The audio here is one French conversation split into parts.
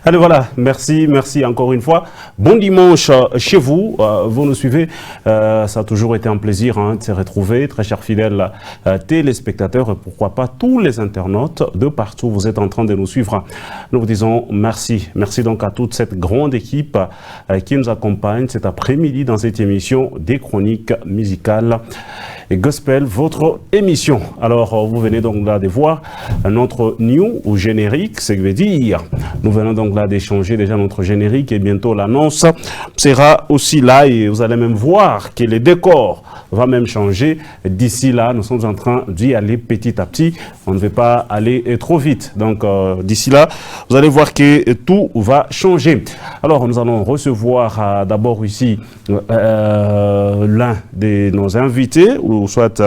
Allez, voilà, merci encore une fois. Bon dimanche chez vous, vous nous suivez. Ça a toujours été un plaisir de se retrouver, très chers fidèles téléspectateurs, et pourquoi pas tous les internautes de partout. Vous êtes en train de nous suivre. Nous vous disons merci. Merci donc à toute cette grande équipe qui nous accompagne cet après-midi dans cette émission des chroniques musicales et gospel, votre émission. Alors, vous venez donc là de voir notre new ou générique, ce que veut dire. Nous venons donc là d'échanger déjà notre générique et bientôt l'annonce sera aussi là et vous allez même voir que le décor va même changer. D'ici là, nous sommes en train d'y aller petit à petit. On ne veut pas aller trop vite. Donc, d'ici là, vous allez voir que tout va changer. Alors, nous allons recevoir d'abord ici l'un de nos invités, ou soit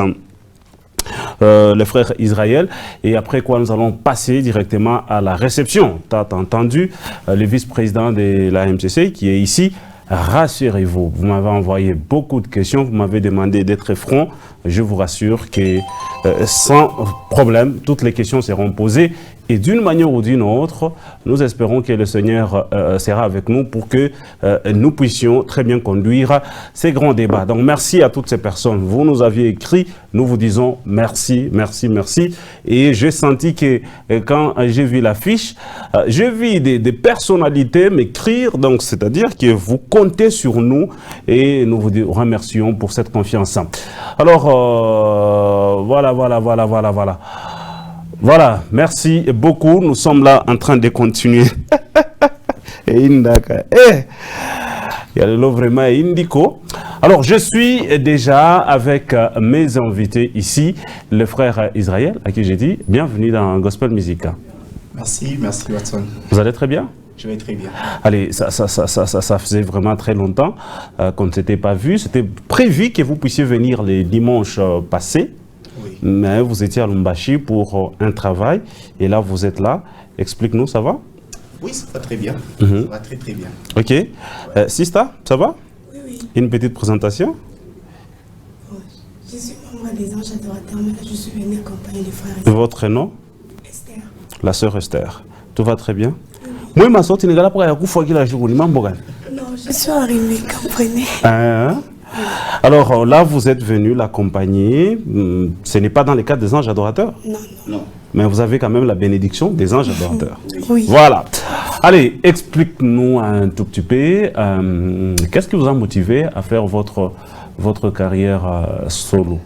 les frères Israël, et après quoi nous allons passer directement à la réception. Tu as entendu le vice-président de la MCC qui est ici. Rassurez-vous, vous m'avez envoyé beaucoup de questions, vous m'avez demandé d'être franc. Je vous rassure que sans problème, toutes les questions seront posées. Et d'une manière ou d'une autre, nous espérons que le Seigneur sera avec nous pour que nous puissions très bien conduire ces grands débats. Donc merci à toutes ces personnes. Vous nous aviez écrit, nous vous disons merci, merci, merci. Et j'ai senti que quand j'ai vu l'affiche, j'ai vu des personnalités m'écrire. Donc c'est-à-dire que vous comptez sur nous et nous vous remercions pour cette confiance. Alors voilà. Voilà, merci beaucoup. Nous sommes là en train de continuer. Il y a le lot vraiment indico. Alors, je suis déjà avec mes invités ici, le frère Israël, à qui j'ai dit bienvenue dans Gospel Musica. Merci Watson. Vous allez très bien? Je vais très bien. Allez, ça faisait vraiment très longtemps qu'on ne s'était pas vu. C'était prévu que vous puissiez venir les dimanches passés. Oui. Mais vous étiez à Lumbashi pour un travail et là vous êtes là. Explique-nous, ça va? Oui, ça va très bien. Ça va très bien. Ok. Sista, ça va? Oui. Une petite présentation? Je suis membre des Anges Adorateurs, mais là je suis venue accompagner les frères. Votre nom? Esther. La sœur Esther. Tout va très bien? Moi, ma soeur, tu n'es pas là pour la journée. Non, je suis arrivée, comprenez. Alors là, vous êtes venu l'accompagner. Ce n'est pas dans le cadre des Anges Adorateurs? Non. Mais vous avez quand même la bénédiction des Anges Adorateurs. Oui. Voilà. Allez, explique-nous un tout petit peu. Qu'est-ce qui vous a motivé à faire votre carrière solo?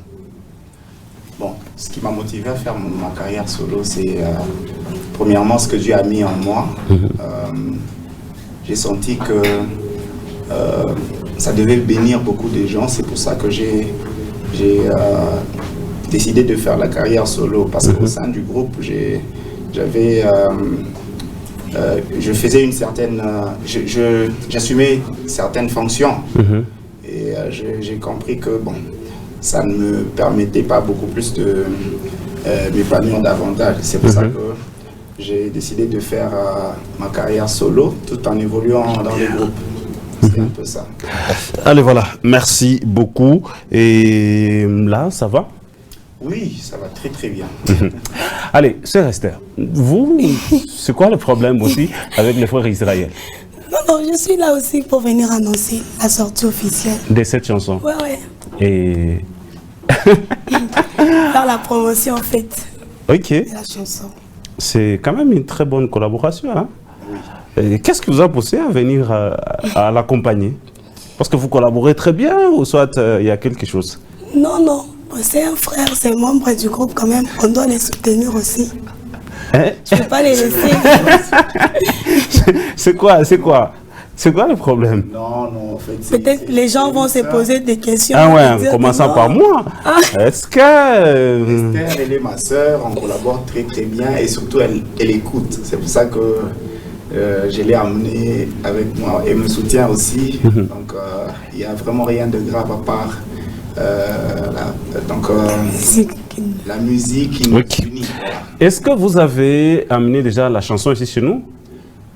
Bon, ce qui m'a motivé à faire ma carrière solo, c'est premièrement ce que Dieu a mis en moi. J'ai senti que ça devait bénir beaucoup de gens. C'est pour ça que j'ai décidé de faire la carrière solo. Parce qu'au sein du groupe, je faisais une certaine... j'assumais certaines fonctions. Et j'ai compris que bon, ça ne me permettait pas beaucoup plus de m'épanouir davantage. C'est pour ça que j'ai décidé de faire ma carrière solo tout en évoluant dans les groupes. C'est un peu ça. Allez, voilà. Merci beaucoup. Et là, ça va? Oui, ça va très très bien. Allez, sœur Esther, vous, c'est quoi le problème aussi avec les frères Israël? Non, je suis là aussi pour venir annoncer la sortie officielle. De cette chanson? Ouais. Et... Faire la promotion en fait. Ok. De la chanson. C'est quand même une très bonne collaboration, hein? Oui. Qu'est-ce qui vous a poussé à venir à l'accompagner? Parce que vous collaborez très bien ou soit il y a quelque chose? Non. C'est un frère, c'est membre du groupe quand même. On doit les soutenir aussi. Hein? Je ne peux pas les laisser. C'est quoi le problème? Non, en fait... Peut-être les gens vont se poser des questions. Ah ouais, en commençant par moi. Est-ce que... Esther, elle est ma sœur, on collabore très très bien et surtout elle écoute. C'est pour ça que je l'ai amenée avec moi et me soutient aussi. Donc il n'y a vraiment rien de grave à part la musique qui nous unit. Voilà. Est-ce que vous avez amené déjà la chanson ici chez nous?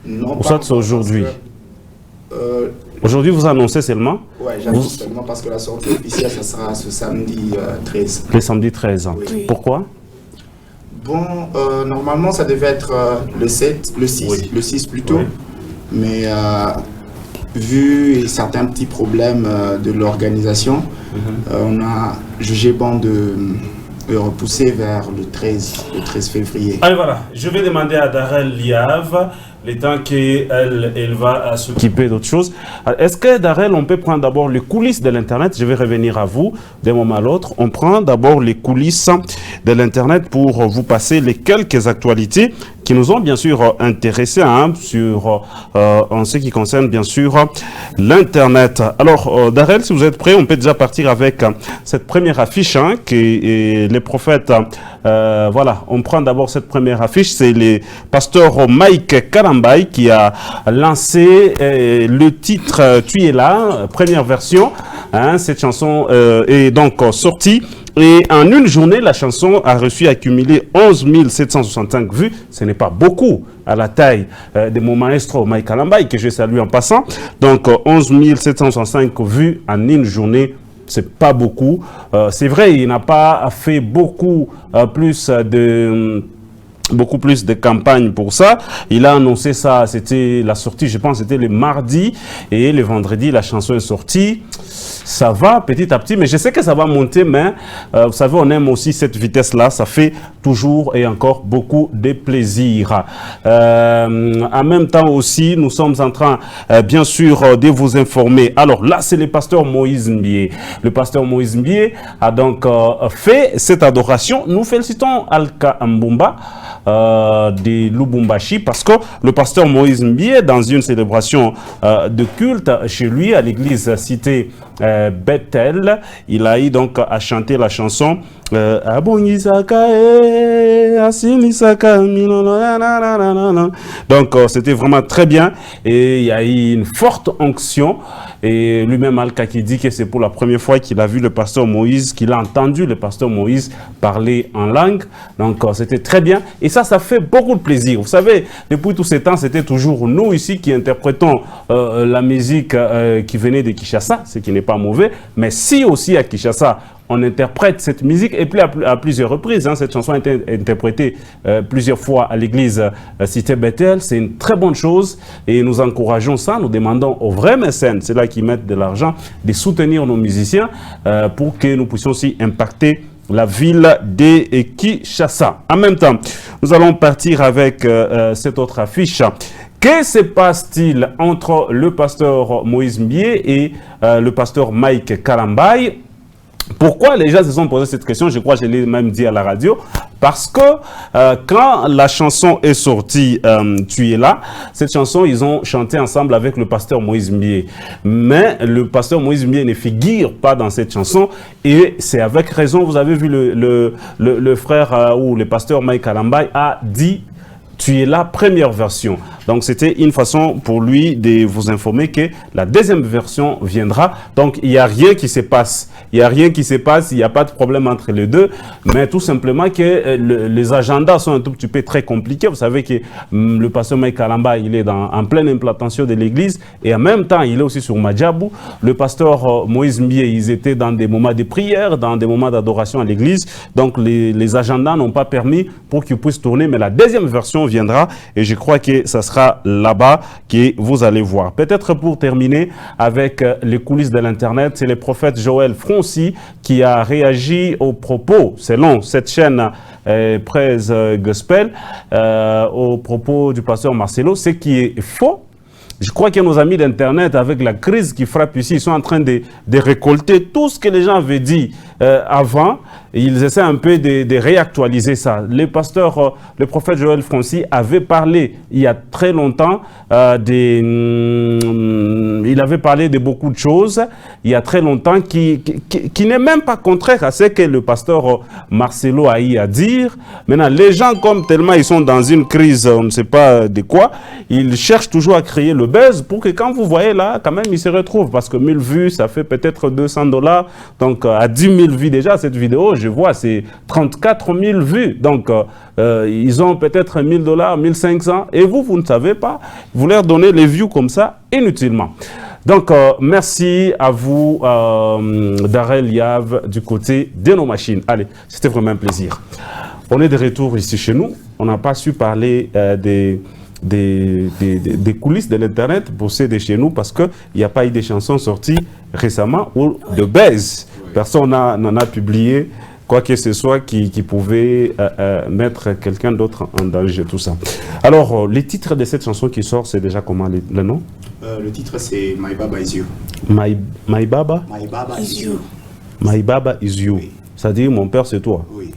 Non, ou soit c'est aujourd'hui? Aujourd'hui, vous annoncez seulement? Oui, j'annonce seulement parce que la sortie officielle, ça sera ce samedi 13. Le samedi 13. Oui. Pourquoi? Bon, normalement, ça devait être le 7, le 6, oui. Le 6 plutôt. Oui. Mais vu certains petits problèmes de l'organisation, on a jugé bon de repousser vers le 13 février. Allez, voilà, je vais demander à Darel Liav, le temps qu'elle va s'occuper d'autre chose. Est-ce que, Darel, on peut prendre d'abord les coulisses de l'Internet? Je vais revenir à vous d'un moment à l'autre. On prend d'abord les coulisses de l'Internet pour vous passer les quelques actualités qui nous ont bien sûr intéressés en ce qui concerne bien sûr l'Internet. Alors, Darel, si vous êtes prêt, on peut déjà partir avec cette première affiche qui les prophètes. Voilà, on prend d'abord cette première affiche. C'est le pasteur Mike Kalambai qui a lancé le titre Tu es là, première version. Cette chanson est donc sortie. Et en une journée, la chanson a reçu accumulé 11 765 vues. Ce n'est pas beaucoup à la taille de mon maestro Mike Kalambai, que je salue en passant. Donc 11 765 vues en une journée. C'est pas beaucoup. C'est vrai, il n'a pas fait beaucoup plus de campagne pour ça. Il a annoncé ça, c'était la sortie, je pense, c'était le mardi. Et le vendredi, la chanson est sortie. Ça va petit à petit, mais je sais que ça va monter, mais vous savez, on aime aussi cette vitesse-là. Ça fait toujours et encore beaucoup de plaisir. En même temps aussi, nous sommes en train, bien sûr, de vous informer. Alors là, c'est le pasteur Moïse Mbié. Le pasteur Moïse Mbié a donc fait cette adoration. Nous félicitons Alka Mbumba de Lubumbashi parce que le pasteur Moïse Mbié, dans une célébration de culte chez lui à l'église cité Bethel, il a eu donc à chanter la chanson donc c'était vraiment très bien et il y a eu une forte onction et lui-même Alka qui dit que c'est pour la première fois qu'il a vu le pasteur Moïse, qu'il a entendu le pasteur Moïse parler en langue. Donc c'était très bien et ça fait beaucoup de plaisir. Vous savez, depuis tous ces temps, c'était toujours nous ici qui interprétons la musique qui venait de Kinshasa, ce qui n'est pas mauvais, mais si aussi à Kinshasa on interprète cette musique, et puis à plusieurs reprises, cette chanson a été interprétée plusieurs fois à l'église Cité Bethel, c'est une très bonne chose, et nous encourageons ça, nous demandons aux vrais mécènes, c'est là qui mettent de l'argent, de soutenir nos musiciens, pour que nous puissions aussi impacter la ville de Kinshasa. En même temps, nous allons partir avec cette autre affiche. Que se passe-t-il entre le pasteur Moïse Mbié et le pasteur Mike Kalambai? Pourquoi les gens se sont posé cette question? Je crois que je l'ai même dit à la radio. Parce que quand la chanson est sortie, Tu es là, cette chanson, ils ont chanté ensemble avec le pasteur Moïse Mbié. Mais le pasteur Moïse Mbié ne figure pas dans cette chanson. Et c'est avec raison, vous avez vu le frère ou le pasteur Mike Kalambai a dit Tu es là, première version. Donc, c'était une façon pour lui de vous informer que la deuxième version viendra. Donc, il n'y a rien qui se passe. Il n'y a rien qui se passe, il n'y a pas de problème entre les deux. Mais tout simplement que les agendas sont un tout petit peu très compliqués. Vous savez que le pasteur Mike Kalambai, il est en pleine implantation de l'église. Et en même temps, il est aussi sur Madjabou. Le pasteur Moïse Mbié, ils étaient dans des moments de prière, dans des moments d'adoration à l'église. Donc, les agendas n'ont pas permis pour qu'ils puissent tourner. Mais la deuxième version viendra. Et je crois que ça sera là-bas que vous allez voir. Peut-être pour terminer avec les coulisses de l'Internet, c'est le prophète Joël Froncy qui a réagi aux propos, selon cette chaîne Praise Gospel, aux propos du pasteur Marcelo, ce qui est faux. Je crois que nos amis d'Internet, avec la crise qui frappe ici, ils sont en train de récolter tout ce que les gens avaient dit avant. Ils essaient un peu de réactualiser ça. Le pasteur, le prophète Joël Froncy avait parlé il y a très longtemps, il avait parlé de beaucoup de choses il y a très longtemps qui n'est même pas contraire à ce que le pasteur Marcelo a eu à dire. Maintenant, les gens, comme tellement ils sont dans une crise, on ne sait pas de quoi, ils cherchent toujours à créer le buzz pour que quand vous voyez là, quand même, ils se retrouvent. Parce que 1000 vues, ça fait peut-être $200. Donc, à 10 000 vues déjà, cette vidéo, je vois, c'est 34 000 vues. Donc, ils ont peut-être $1000, 1500. Et vous ne savez pas. Vous leur donnez les vues comme ça, inutilement. Donc, merci à vous, Darel Yav, du côté de nos machines. Allez, c'était vraiment un plaisir. On est de retour ici chez nous. On n'a pas su parler des des coulisses de l'Internet pour céder chez nous parce qu'il n'y a pas eu des chansons sorties récemment ou de baise. Personne n'en a publié quoi que ce soit qui pouvait mettre quelqu'un d'autre en danger, tout ça. Alors, les titres de cette chanson qui sort, c'est déjà comment le nom? Le titre, c'est My Baba Is You. My Baba? My Baba Is You. My Baba Is You. Oui. C'est-à-dire, mon père, c'est toi. Oui.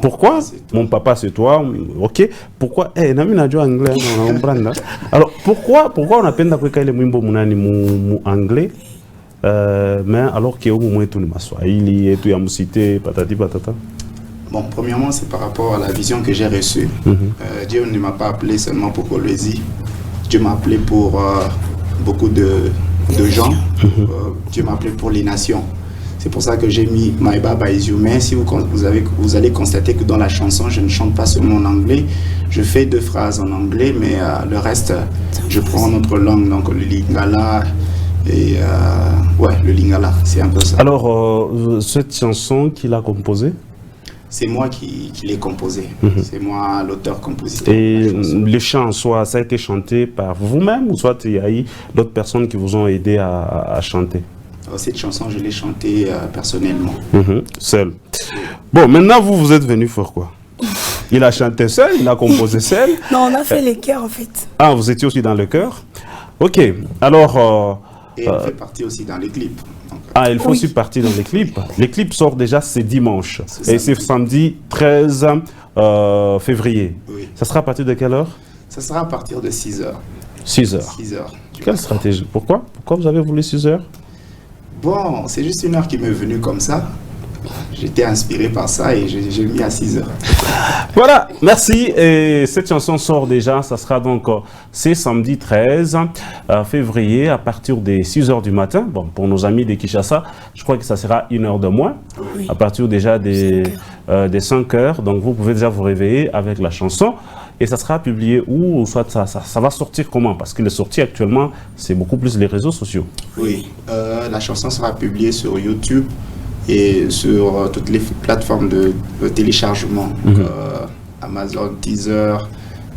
Pourquoi? Mon papa, c'est toi. Ok. Pourquoi? Eh, anglais. Alors, pourquoi on appelle d'appliquer les mots anglais? Mais alors qu'il y a au moins tout le Swahili et tout le cité, patati patata. Bon, premièrement, c'est par rapport à la vision que j'ai reçue. Dieu ne m'a pas appelé seulement pour poésie. Dieu m'a appelé pour beaucoup de gens. Dieu m'a appelé pour les nations. C'est pour ça que j'ai mis My Baba Is You. Mais si vous allez constater que dans la chanson, je ne chante pas seulement en anglais. Je fais 2 phrases en anglais, mais le reste, je prends notre langue, donc le lingala. Et ouais, le lingala, c'est un peu ça. Alors, cette chanson, qui l'a composée? C'est moi qui l'ai composée. C'est moi l'auteur-compositeur. Et le chant, soit ça a été chanté par vous-même ou soit il y a eu d'autres personnes qui vous ont aidé à chanter? Cette chanson, je l'ai chantée personnellement. Seul. Bon, maintenant, vous êtes venu faire quoi? Il a chanté seul, il a composé seul. Non, on a fait les chœurs en fait. Ah, vous étiez aussi dans le chœur? Ok, alors... et elle fait partie aussi dans les clips. Donc, il faut aussi partir dans les clips. Les clips sortent déjà ce dimanche. Et c'est samedi 13 février. Oui. Ça sera à partir de quelle heure? Ça sera à partir de 6 heures. 6 heures. 6 heures. Quelle stratégie? Pourquoi vous avez voulu 6 heures? Bon, c'est juste une heure qui m'est venue comme ça. J'étais inspiré par ça et j'ai mis à 6 heures. Voilà, merci. Et cette chanson sort déjà, ça sera donc c'est samedi 13 février à partir des 6 heures du matin. Bon, pour nos amis de Kinshasa, je crois que ça sera 1 heure de moins. Oui. À partir déjà des 5 heures. Donc vous pouvez déjà vous réveiller avec la chanson. Et ça sera publié où? Soit ça va sortir comment? Parce qu'il est sorti actuellement, c'est beaucoup plus les réseaux sociaux. Oui, la chanson sera publiée sur YouTube et sur toutes les plateformes de téléchargement. Amazon, Deezer,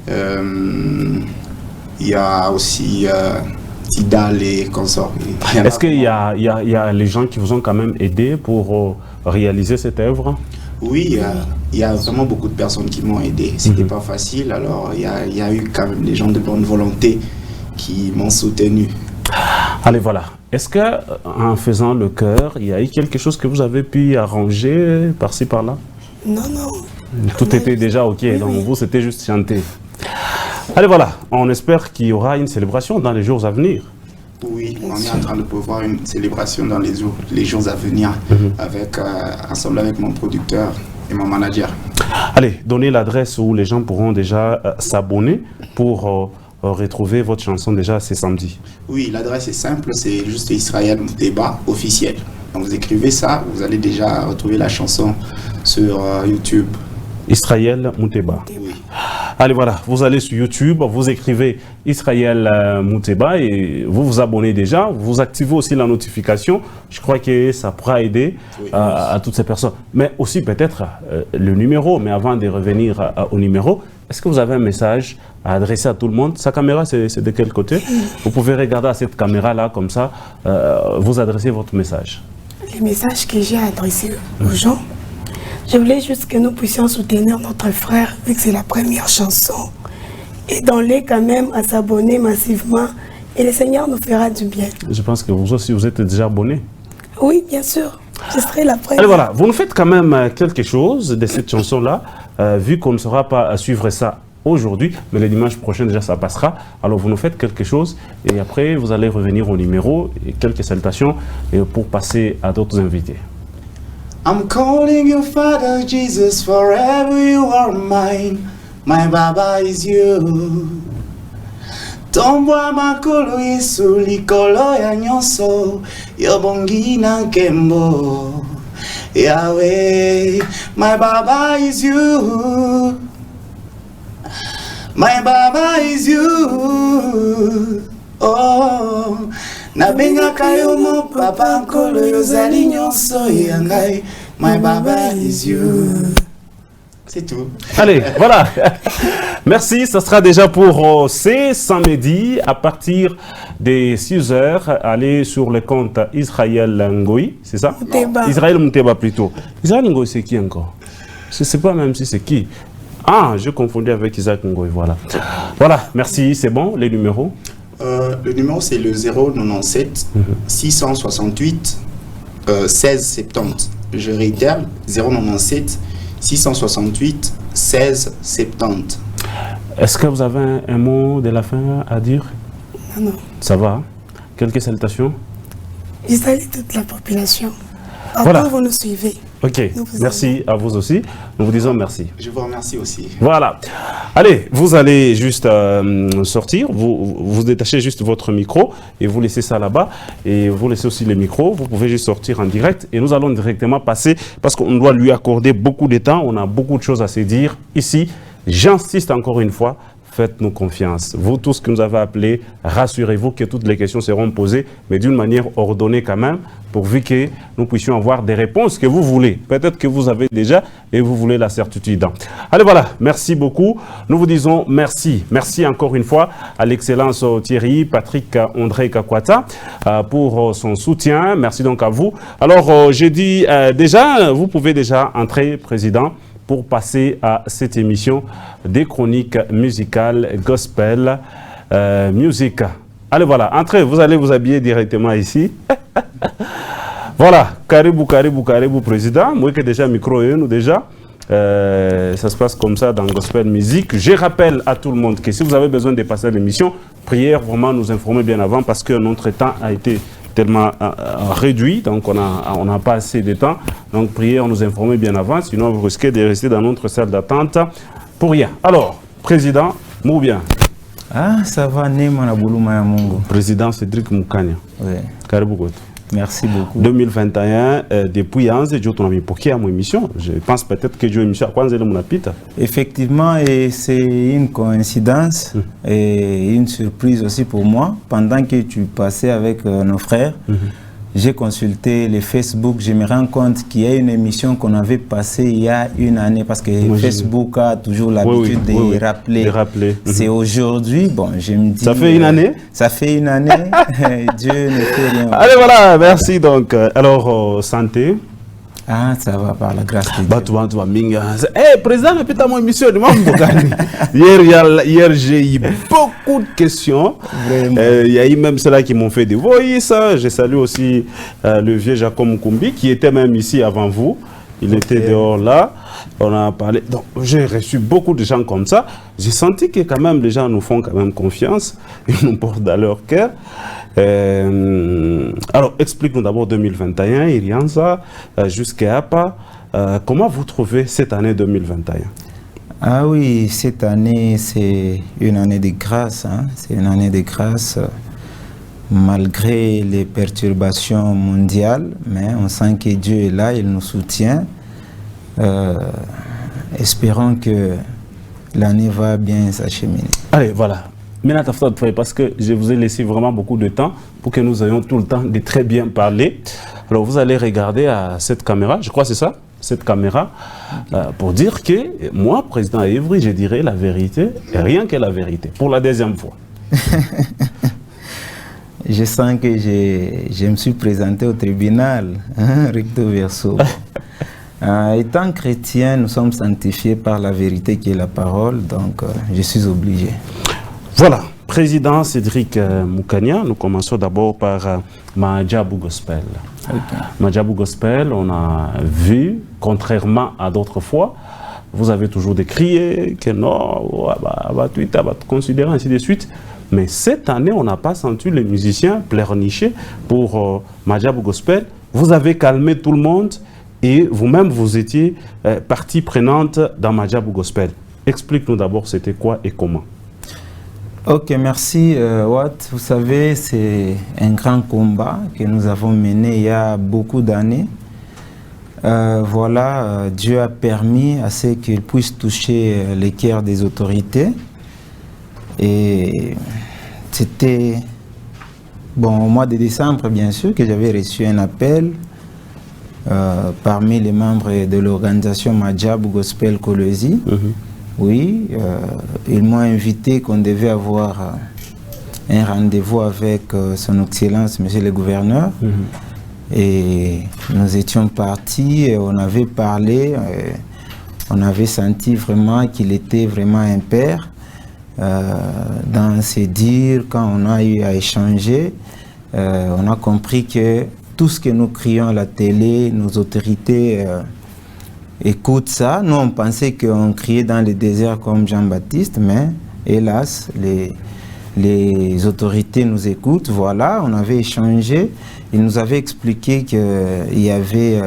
il y a aussi Tidal et consorts. Est-ce qu'il y a les gens qui vous ont quand même aidé pour réaliser cette œuvre? Oui, il y a vraiment beaucoup de personnes qui m'ont aidé. C'était pas facile, alors il y a eu quand même des gens de bonne volonté qui m'ont soutenu. Allez, voilà. Est-ce qu'en faisant le chœur, il y a eu quelque chose que vous avez pu arranger par-ci, par-là? Non, non. Tout était déjà OK, donc vous, c'était juste chanter. Allez, voilà. On espère qu'il y aura une célébration dans les jours à venir. Oui, on est en train de prévoir une célébration dans les jours à venir, ensemble avec mon producteur et mon manager. Allez, donnez l'adresse où les gens pourront déjà s'abonner pour retrouver votre chanson déjà ce samedi. Oui, l'adresse est simple, c'est juste Israël Mouteba officiel. Donc vous écrivez ça, vous allez déjà retrouver la chanson sur YouTube. Israël Mouteba. Oui. Allez, voilà, vous allez sur YouTube, vous écrivez Israël Mouteba et vous vous abonnez déjà, vous activez aussi la notification. Je crois que ça pourra aider à toutes ces personnes. Mais aussi peut-être le numéro, mais avant de revenir au numéro, est-ce que vous avez un message à adresser à tout le monde? Sa caméra, c'est de quel côté? Vous pouvez regarder à cette caméra-là, comme ça, vous adressez votre message. Le message que j'ai adressé aux gens, je voulais juste que nous puissions soutenir notre frère, vu que c'est la première chanson. Aidons-les quand même à s'abonner massivement et le Seigneur nous fera du bien. Je pense que vous aussi, vous êtes déjà abonné. Oui, bien sûr. Je serai la première. Allez, voilà, vous nous faites quand même quelque chose de cette chanson-là, vu qu'on ne saura pas suivre ça aujourd'hui, mais le dimanche prochain déjà ça passera. Alors vous nous faites quelque chose et après vous allez revenir au numéro et quelques salutations pour passer à d'autres invités. I'm calling you Father Jesus, forever you are mine. My Baba is you. Tombwa makolo Yesu likolo ya nyonso, yobongi na nkembo. Yahweh, my Baba is you. My Baba is you. Oh, nabengaka yo mo papa nkolo yozali nyonso yangai. My Baba is you. C'est tout. Allez, voilà. Merci, ça sera déjà pour ce samedi à partir des 6h. Allez sur le compte Israël Ngoï, c'est ça? Mouteba. Israël Mouteba plutôt. Israël Ngoï, c'est qui encore? Je ne sais pas même si c'est qui. Ah, je confondais avec Isaac Ngoï, voilà. Voilà, merci, c'est bon, les numéros? Le numéro, c'est le 097 668 1670. Je réitère, 097 668 1670. Est-ce que vous avez un mot de la fin à dire? Non. Ça va? Quelques salutations? Je salue toute la population. Voilà. Encore vous nous suivez. Ok, merci à vous aussi. Nous vous disons merci. Je vous remercie aussi. Voilà. Allez, vous allez juste sortir, vous détachez juste votre micro et vous laissez ça là-bas et vous laissez aussi le micro. Vous pouvez juste sortir en direct et nous allons directement passer parce qu'on doit lui accorder beaucoup de temps. On a beaucoup de choses à se dire ici. J'insiste encore une fois. Faites-nous confiance. Vous tous que nous avez appelés, rassurez-vous que toutes les questions seront posées, mais d'une manière ordonnée quand même, pourvu que nous puissions avoir des réponses que vous voulez. Peut-être que vous avez déjà et vous voulez la certitude. Allez, voilà. Merci beaucoup. Nous vous disons merci. Merci encore une fois à l'excellence Thierry, Patrick, André Kakwata pour son soutien. Merci donc à vous. Alors, j'ai dit déjà, vous pouvez déjà entrer, Président, pour passer à cette émission des chroniques musicales gospel music. Allez, voilà, entrez, vous allez vous habiller directement ici. Voilà, caribou, président. Moi qui ai déjà micro et nous déjà. Ça se passe comme ça dans Gospel Music. Je rappelle à tout le monde que si vous avez besoin de passer l'émission, prière vraiment nous informer bien avant parce que notre temps a été tellement réduit, donc on n'a pas assez de temps. Donc prière nous informer bien avant, sinon vous risquez de rester dans notre salle d'attente pour rien. Alors, Président, mou bien. Ah, ça va, Nema Bouluma Mungo. Président Cédric Moukania. Oui. Karibou. Merci beaucoup. 2021, depuis Anze, Dieu t'en a mis pour qui à mon émission. Je pense peut-être que Dieu émission à Kwanzele Mounapita. Effectivement, et c'est une coïncidence et une surprise aussi pour moi. Pendant que tu passais avec nos frères, j'ai consulté le Facebook, je me rends compte qu'il y a une émission qu'on avait passée il y a une année, parce que Facebook a toujours l'habitude de rappeler. C'est aujourd'hui, bon, je me dis... Ça fait une année? Ça fait une année, Dieu ne fait rien. Allez, voilà, merci donc. Alors, santé. Ah, ça va par la grâce de Dieu. Eh, président, putain, mon émission, hier, j'ai eu beaucoup de questions. Il y a eu même ceux-là qui m'ont fait des voices. Je salue aussi le vieux Jacob Mkumbi, qui était même ici avant vous. Il était dehors là. On a parlé. Donc, j'ai reçu beaucoup de gens comme ça. J'ai senti que quand même les gens nous font quand même confiance. Ils nous portent dans leur cœur. Alors, explique-nous d'abord 2021, Irianza, jusqu'à APA. Comment vous trouvez cette année 2021? Ah oui, cette année, c'est une année de grâce. Hein? C'est une année de grâce, malgré les perturbations mondiales. Mais on sent que Dieu est là, il nous soutient. Espérons que l'année va bien s'acheminer. Allez, voilà. Parce que je vous ai laissé vraiment beaucoup de temps pour que nous ayons tout le temps de très bien parler. Alors vous allez regarder à cette caméra, je crois que c'est ça, cette caméra, pour dire que moi, président Évry, je dirais la vérité, et rien que la vérité, pour la deuxième fois. Je sens que je me suis présenté au tribunal, hein, recto verso. Étant chrétien, nous sommes sanctifiés par la vérité qui est la parole, donc je suis obligé. Voilà, président Cédric Moukania, nous commençons d'abord par Mahadjabou Gospel. Okay. Mahadjabou Gospel, on a vu, contrairement à d'autres fois, vous avez toujours décrié que non, Twitter va te considérer, ainsi de suite. Mais cette année, on n'a pas senti les musiciens pleurnicher pour Mahadjabou Gospel. Vous avez calmé tout le monde et vous-même, vous étiez partie prenante dans Mahadjabou Gospel. Explique-nous d'abord c'était quoi et comment. Ok, merci Watt. Vous savez, c'est un grand combat que nous avons mené il y a beaucoup d'années. Voilà, Dieu a permis à ce qu'il puisse toucher les cœurs des autorités. Et c'était au mois de décembre, bien sûr, que j'avais reçu un appel parmi les membres de l'organisation Madjab Gospel Kolwezi. Oui, ils m'ont invité qu'on devait avoir un rendez-vous avec son Excellence, Monsieur le Gouverneur. Et nous étions partis, et on avait parlé, on avait senti vraiment qu'il était vraiment un père. Dans ses dires, quand on a eu à échanger, on a compris que tout ce que nous crions à la télé, nos autorités écoutent ça. Nous, on pensait qu'on criait dans le désert comme Jean-Baptiste, mais hélas, les autorités nous écoutent. Voilà, on avait échangé. Il nous avait expliqué qu'il y avait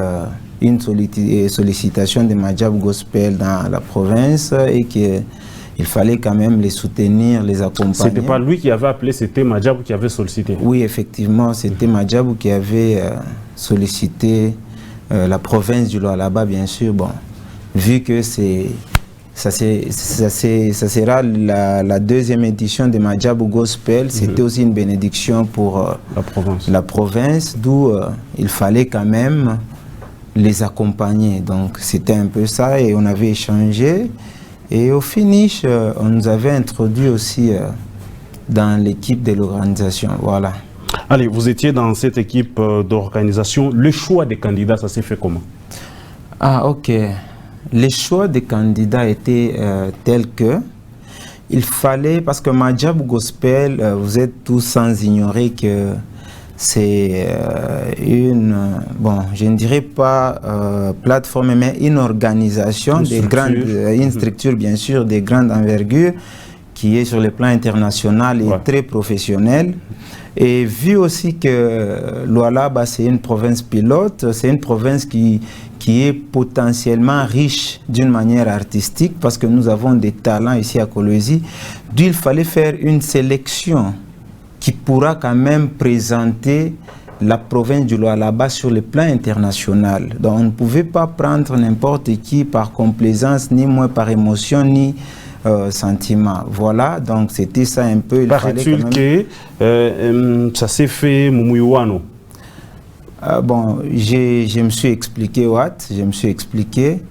une sollicitation de Madjab Gospel dans la province et qu'il fallait quand même les soutenir, les accompagner. C'était pas lui qui avait appelé, c'était Madjab qui avait sollicité. Oui, effectivement, c'était Madjab qui avait sollicité la province du Lualaba, bien sûr. Bon, vu que ça sera la deuxième édition de Madjab Gospel, c'était aussi une bénédiction pour la province, d'où il fallait quand même les accompagner. Donc c'était un peu ça, et on avait échangé. Et au finish, on nous avait introduit aussi dans l'équipe de l'organisation. Voilà. Allez, vous étiez dans cette équipe d'organisation. Le choix des candidats, ça s'est fait comment? Ah, ok. Les choix des candidats étaient tels que il fallait, parce que Madjab Gospel, vous êtes tous sans ignorer que c'est une, bon, je ne dirais pas plateforme, mais une organisation, une structure bien sûr de grande envergure qui est sur le plan international et très professionnelle. Et vu aussi que Lualaba, c'est une province pilote, c'est une province qui est potentiellement riche d'une manière artistique parce que nous avons des talents ici à Kolwezi, d'où il fallait faire une sélection qui pourra quand même présenter la province du Lualaba sur le plan international. Donc on ne pouvait pas prendre n'importe qui par complaisance, ni moins par émotion, ni sentiment. Voilà, donc c'était ça un peu. Paraît-il que ça s'est fait Moumouiouano? Bon, je me suis expliqué, je me suis expliqué.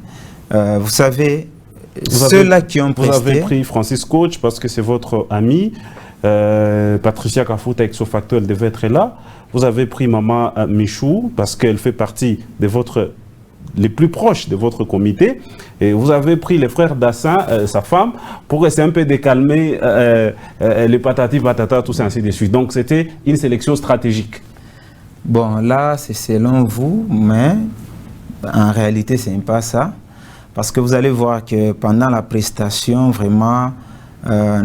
Vous savez, ceux-là qui ont presté... Vous avez pris Francis Coach parce que c'est votre ami. Patricia Kafouta, ex-facto, elle devait être là. Vous avez pris Maman Michou parce qu'elle fait partie de les plus proches de votre comité. Et vous avez pris les frères Dassin, sa femme, pour essayer un peu de calmer les patati patata, tout ça, ainsi de suite. Donc c'était une sélection stratégique. Bon, là, c'est selon vous, mais en réalité, ce n'est pas ça. Parce que vous allez voir que pendant la prestation, vraiment,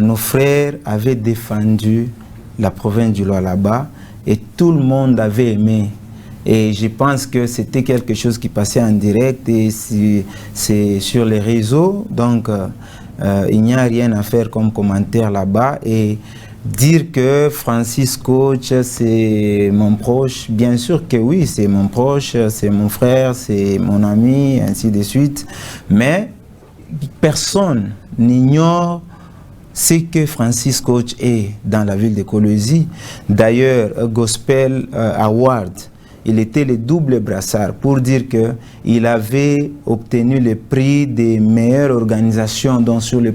nos frères avaient défendu la province du Lualaba et tout le monde avait aimé. Et je pense que c'était quelque chose qui passait en direct et c'est sur les réseaux. Donc, il n'y a rien à faire comme commentaire là-bas. Et dire que Francis Coach, c'est mon proche, bien sûr que oui, c'est mon proche, c'est mon frère, c'est mon ami, ainsi de suite. Mais personne n'ignore ce que Francis Coach est dans la ville de Kolwezi. D'ailleurs, Gospel Award, il était le double brassard pour dire qu'il avait obtenu le prix des meilleures organisations donc sur les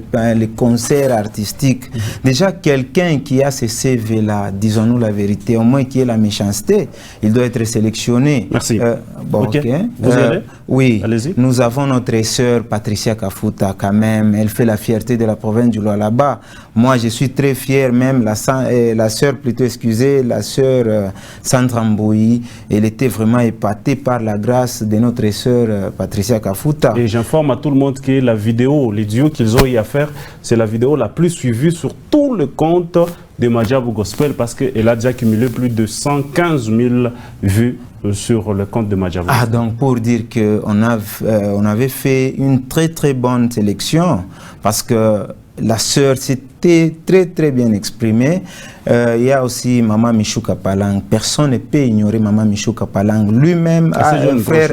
concerts artistiques. Déjà, quelqu'un qui a ce CV-là, disons-nous la vérité, au moins qui ait la méchanceté, il doit être sélectionné. Merci. Bon, okay. Vous y allez? Oui. Allez-y. Nous avons notre sœur Patricia Kafouta quand même. Elle fait la fierté de la province du Lualaba. Moi, je suis très fier, même la sœur, plutôt excusez, la sœur Sandra Mboui. Elle était vraiment épatée par la grâce de notre sœur Patricia Kafouta. Et j'informe à tout le monde que la vidéo, les duos qu'ils ont eu à faire, c'est la vidéo la plus suivie sur tout le compte de Madjab Gospel parce qu'elle a déjà cumulé plus de 115 000 vues sur le compte de Madjab Gospel. Ah, donc pour dire qu'on avait fait une très très bonne sélection parce que la sœur s'était très bien exprimée. Il y a aussi Maman Michou Kapalang. Personne ne peut ignorer Maman Michou Kapalang. Lui-même a un frère...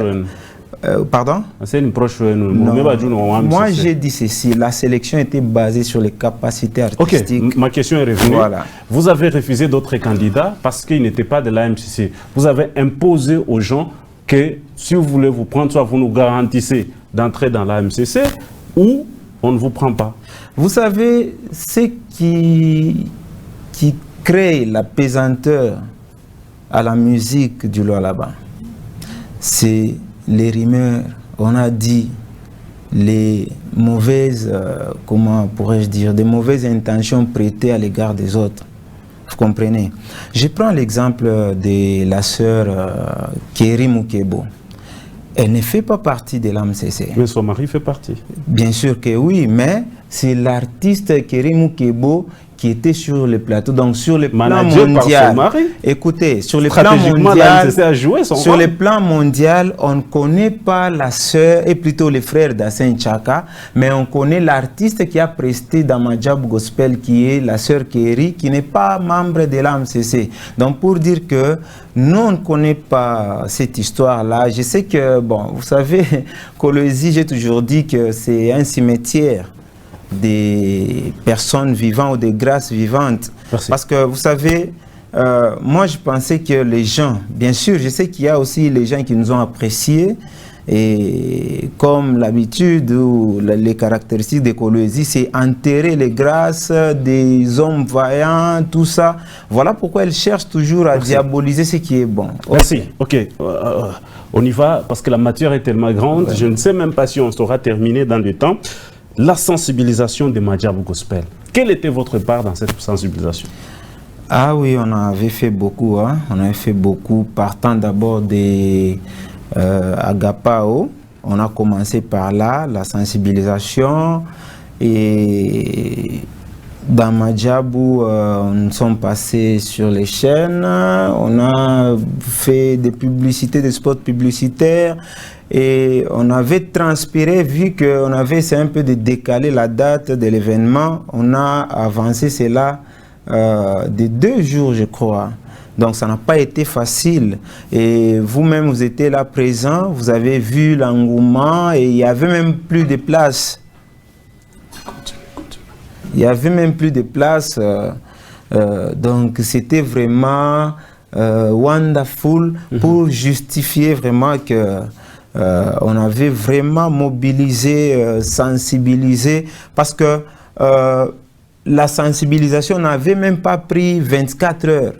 pardon? C'est une proche. Moi, j'ai dit ceci. La sélection était basée sur les capacités artistiques. Ok, ma question est revenue. Voilà. Vous avez refusé d'autres candidats parce qu'ils n'étaient pas de l'AMCC. Vous avez imposé aux gens que si vous voulez vous prendre, soit vous nous garantissez d'entrer dans la MCC ou on ne vous prend pas. Vous savez, ce qui crée la pesanteur à la musique du Lualaba, c'est les rumeurs, on a dit, les mauvaises, comment pourrais-je dire, des mauvaises intentions prêtées à l'égard des autres. Vous comprenez? Je prends l'exemple de la sœur Kéry Moukebo. Elle ne fait pas partie de l'AMCC. Mais son mari fait partie. Bien sûr que oui, mais c'est l'artiste Kéry Moukebo qui était sur le plateau, donc sur le plan mondial. Écoutez, sur le plan mondial, sur le plan mondial, on ne connaît pas la sœur et plutôt les frères d'Assane Tchaka, mais on connaît l'artiste qui a presté dans Madjab Gospel, qui est la sœur Kéry, qui n'est pas membre de l'AMCC. Donc pour dire que nous, on ne connaît pas cette histoire-là. Je sais que, bon, vous savez, Kolwezi, j'ai toujours dit que c'est un cimetière des personnes vivantes ou des grâces vivantes. Merci. Parce que vous savez, moi je pensais que les gens, bien sûr, je sais qu'il y a aussi les gens qui nous ont appréciés, et comme l'habitude ou les caractéristiques de Kolwezi, c'est enterrer les grâces des hommes vaillants, tout ça. Voilà pourquoi elle cherche toujours à diaboliser ce qui est bon. Merci. Ok. On y va parce que la matière est tellement grande. Ouais. Je ne sais même pas si on sera terminé dans le temps. La sensibilisation des Madjab Gospel. Quelle était votre part dans cette sensibilisation? Ah oui, on avait fait beaucoup. Hein. On avait fait beaucoup, partant d'abord des Agapao. On a commencé par là, la sensibilisation. Et dans Madjabou, nous sommes passés sur les chaînes. On a fait des publicités, des spots publicitaires. Et on avait transpiré, vu qu'on avait essayé un peu de décaler la date de l'événement, on a avancé cela de 2 jours, je crois. Donc ça n'a pas été facile. Et vous-même, vous étiez là présent, vous avez vu l'engouement et il n'y avait même plus de place. Il n'y avait même plus de place. Donc c'était vraiment wonderful pour justifier vraiment que on avait vraiment mobilisé, sensibilisé, parce que la sensibilisation n'avait même pas pris 24 heures.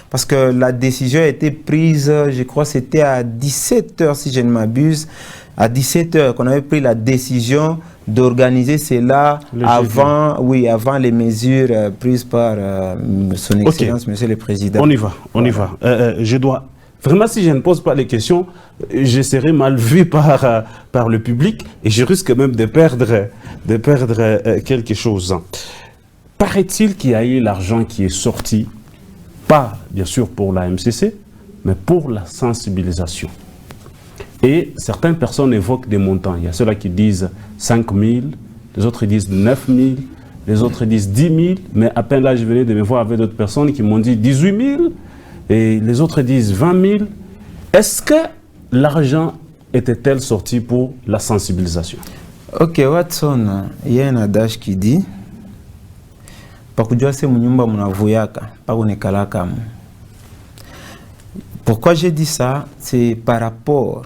Parce que la décision a été prise, je crois c'était à 17 h si je ne m'abuse, à 17 h qu'on avait pris la décision d'organiser cela avant, oui, avant les mesures prises par son Excellence, Monsieur le Président. On y va, on y va. Je dois... Vraiment, si je ne pose pas les questions, je serai mal vu par le public et je risque même de perdre quelque chose. Paraît-il qu'il y a eu l'argent qui est sorti, pas bien sûr pour la MCC, mais pour la sensibilisation. Et certaines personnes évoquent des montants. Il y a ceux-là qui disent 5 000, les autres disent 9 000, les autres disent 10 000, mais à peine là, je venais de me voir avec d'autres personnes qui m'ont dit 18 000. Et les autres disent 20 000. Est-ce que l'argent était-elle sorti pour la sensibilisation? Ok, Watson, il y a un adage qui dit pourquoi j'ai dit ça? C'est par rapport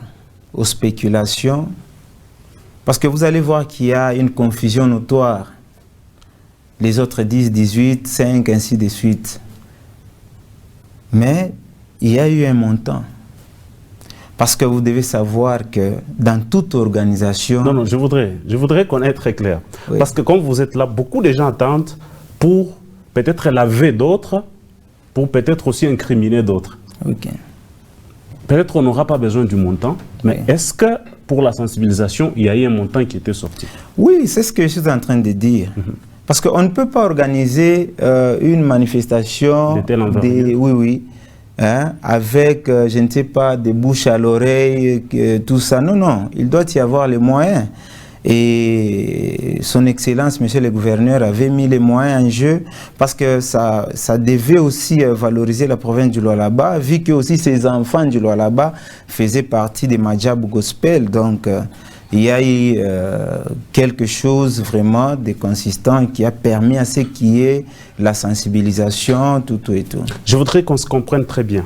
aux spéculations. Parce que vous allez voir qu'il y a une confusion notoire. Les autres disent 18, 5, ainsi de suite. Mais il y a eu un montant. Parce que vous devez savoir que dans toute organisation... Non, je voudrais qu'on ait très clair. Oui. Parce que comme vous êtes là, beaucoup de gens attendent pour peut-être laver d'autres, pour peut-être aussi incriminer d'autres. Okay. Peut-être on n'aura pas besoin du montant, mais est-ce que pour la sensibilisation, il y a eu un montant qui était sorti? Oui, c'est ce que je suis en train de dire. Parce qu'on ne peut pas organiser une manifestation avec, je ne sais pas, des bouches à l'oreille, tout ça. Non, non, il doit y avoir les moyens. Et son Excellence, Monsieur le Gouverneur, avait mis les moyens en jeu parce que ça devait aussi valoriser la province du Lualaba, vu que aussi ses enfants du Lualaba faisaient partie des Madjab Gospel. Donc, il y a eu quelque chose vraiment de consistant qui a permis à ce qu'il y ait la sensibilisation, tout et tout. Je voudrais qu'on se comprenne très bien.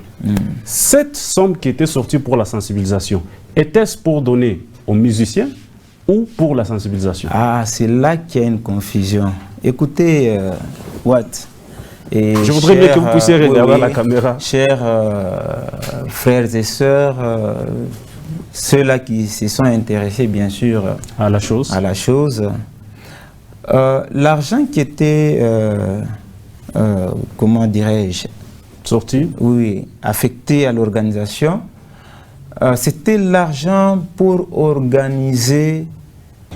Cette somme qui était sortie pour la sensibilisation, était-ce pour donner aux musiciens ou pour la sensibilisation? Ah, c'est là qu'il y a une confusion. Écoutez, Watt. Et je voudrais bien que vous puissiez regarder la caméra. Chers frères et sœurs, ceux-là qui se sont intéressés, bien sûr, à la chose. L'argent qui était, comment dirais-je, sorti, oui, affecté à l'organisation, c'était l'argent pour organiser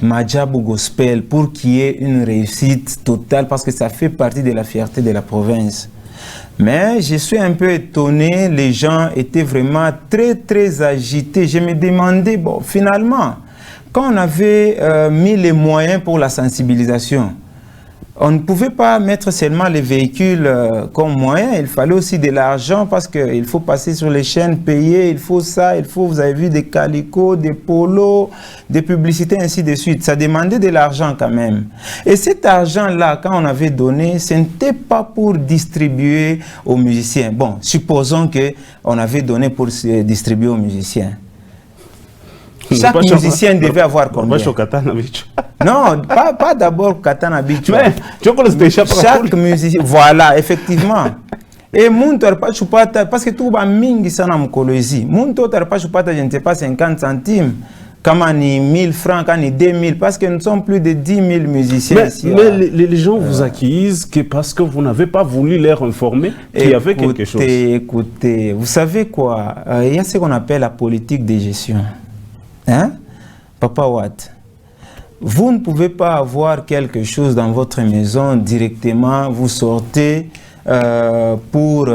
Madjabou Gospel, pour qu'il y ait une réussite totale, parce que ça fait partie de la fierté de la province. Mais je suis un peu étonné, les gens étaient vraiment très agités. Je me demandais, bon, finalement, quand on avait mis les moyens pour la sensibilisation, on ne pouvait pas mettre seulement les véhicules comme moyen, il fallait aussi de l'argent parce qu'il faut passer sur les chaînes, payer, il faut ça, il faut, vous avez vu, des calicots, des polos, des publicités, ainsi de suite. Ça demandait de l'argent quand même. Et cet argent-là, quand on avait donné, ce n'était pas pour distribuer aux musiciens. Bon, supposons qu'on avait donné pour distribuer aux musiciens. Chaque musicien devait avoir combien? Non, pas d'abord Katana Beach. Chaque musicien, voilà, effectivement. Et mon parce que tout va mingi sana mkolozi. Mon pas je ne sais pas 50 centimes. Comme ni 1000 francs, comme ni 2000, parce que nous sommes plus de 10 000 musiciens ici. Mais les gens vous acquisent que parce que vous n'avez pas voulu les informer qu'il y avait quelque chose. Écoutez, vous savez quoi? Il y a ce qu'on appelle la politique de gestion. Hein? Papa Watt, vous ne pouvez pas avoir quelque chose dans votre maison directement, vous sortez pour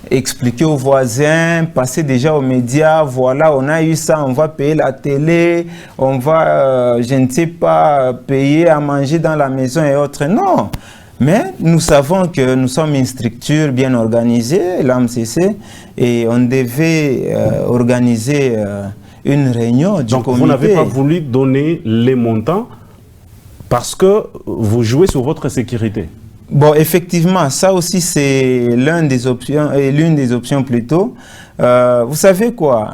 expliquer aux voisins, passer déjà aux médias, voilà, on a eu ça, on va payer la télé, on va, je ne sais pas, payer à manger dans la maison et autres. Non, mais nous savons que nous sommes une structure bien organisée, l'AMCC, et on devait organiser une réunion du comité. Donc vous n'avez pas voulu donner les montants parce que vous jouez sur votre sécurité. Bon, effectivement, ça aussi c'est l'une des options plutôt. Vous savez quoi,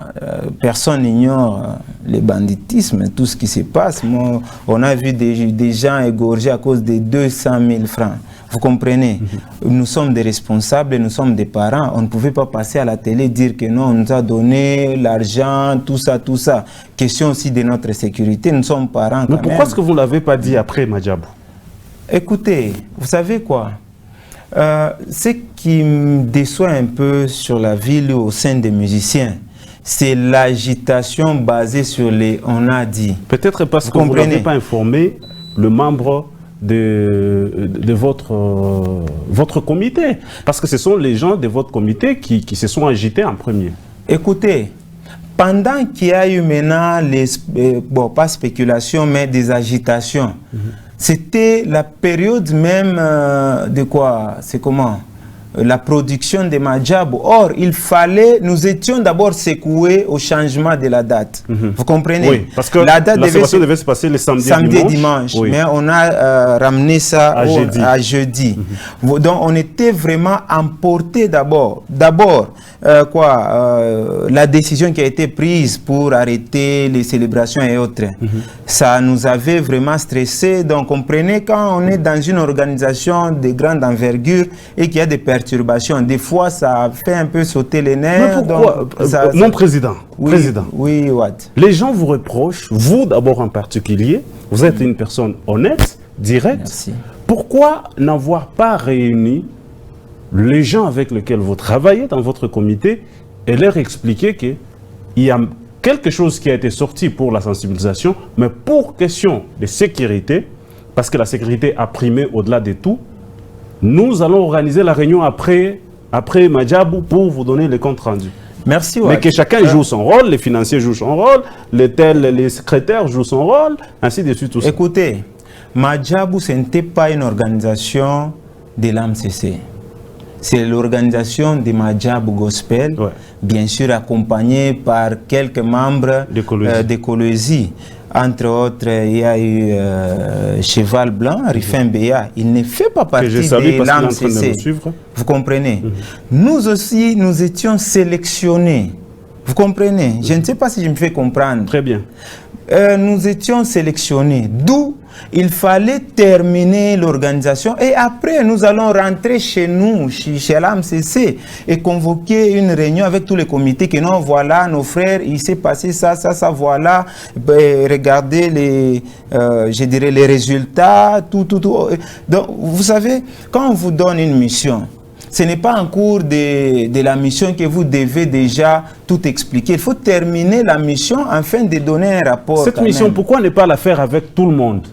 personne n'ignore le banditisme, tout ce qui se passe. Moi, on a vu des gens égorgés à cause de 200 000 francs. Vous comprenez? Nous sommes des responsables, nous sommes des parents. On ne pouvait pas passer à la télé et dire que non, on nous a donné l'argent, tout ça. Question aussi de notre sécurité. Nous sommes parents. Mais pourquoi est-ce que vous ne l'avez pas dit après Madjabou? Écoutez, vous savez quoi? Ce qui me déçoit un peu sur la ville au sein des musiciens, c'est l'agitation basée sur les « on a dit ». Peut-être parce que vous n'avez pas informé le membre de votre comité. Parce que ce sont les gens de votre comité qui se sont agités en premier. Écoutez, pendant qu'il y a eu maintenant, bon, pas spéculation, mais des agitations, c'était la période même de quoi? C'est comment? La production de Madjabou. Or, nous étions d'abord secoués au changement de la date. Vous comprenez? Oui, parce que la date devait se passer le samedi et dimanche. Oui. Mais on a ramené ça à jeudi. Donc, on était vraiment emportés d'abord. La décision qui a été prise pour arrêter les célébrations et autres, ça nous avait vraiment stressés. Donc, comprenez, quand on est dans une organisation de grande envergure et qu'il y a des perturbations, des fois, ça fait un peu sauter les nerfs. Mais pourquoi mon président, oui, Watt. Les gens vous reprochent, vous d'abord en particulier, vous êtes une personne honnête, directe. Merci. Pourquoi n'avoir pas réuni les gens avec lesquels vous travaillez dans votre comité et leur expliquer qu'il y a quelque chose qui a été sorti pour la sensibilisation, mais pour question de sécurité, parce que la sécurité a primé au-delà de tout, nous allons organiser la réunion après Madjabou pour vous donner les comptes rendus. Merci. Mais que chacun joue son rôle, les financiers jouent son rôle, les secrétaires jouent son rôle, ainsi de suite. Écoutez, Madjabou, ce n'était pas une organisation de l'AMCC. c'est l'organisation de Madjab Gospel, bien sûr accompagnée par quelques membres d'Ecologie. Entre autres, il y a eu Cheval Blanc, Rifin Béa. Il ne fait pas partie de l'AMCC. Vous comprenez? Nous aussi, nous étions sélectionnés. Vous comprenez? Je ne sais pas si je me fais comprendre. Très bien. Nous étions sélectionnés, d'où il fallait terminer l'organisation et après nous allons rentrer chez nous, chez l'AMCC et convoquer une réunion avec tous les comités que non, voilà nos frères, il s'est passé ça, voilà, regardez les, je dirais les résultats, tout. Donc vous savez, quand on vous donne une mission, ce n'est pas en cours de la mission que vous devez déjà tout expliquer. Il faut terminer la mission afin de donner un rapport. Cette mission, pourquoi ne pas la faire avec tout le monde?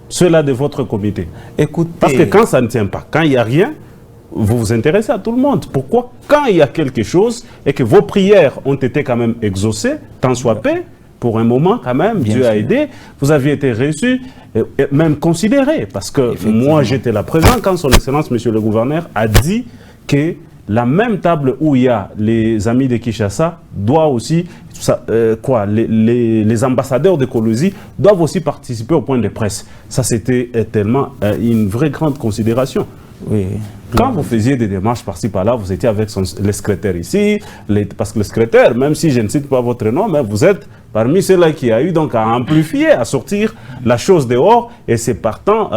Ceux-là de votre comité. Écoutez, parce que quand ça ne tient pas, quand il n'y a rien, vous vous intéressez à tout le monde. Pourquoi, quand il y a quelque chose et que vos prières ont été quand même exaucées, tant soit peu, pour un moment quand même, Dieu a aidé, vous aviez été reçu, et même considéré, parce que moi j'étais là présent quand son Excellence, Monsieur le Gouverneur, a dit que la même table où il y a les amis de Kinshasa doit aussi, les ambassadeurs d'écologie doivent aussi participer au point de presse. Ça c'était tellement une vraie grande considération. Oui. Quand vous faisiez des démarches par-ci par-là, vous étiez avec le secrétaire ici, parce que le secrétaire, même si je ne cite pas votre nom, mais vous êtes parmi ceux-là qui a eu donc à amplifier, à sortir la chose dehors, et c'est partant,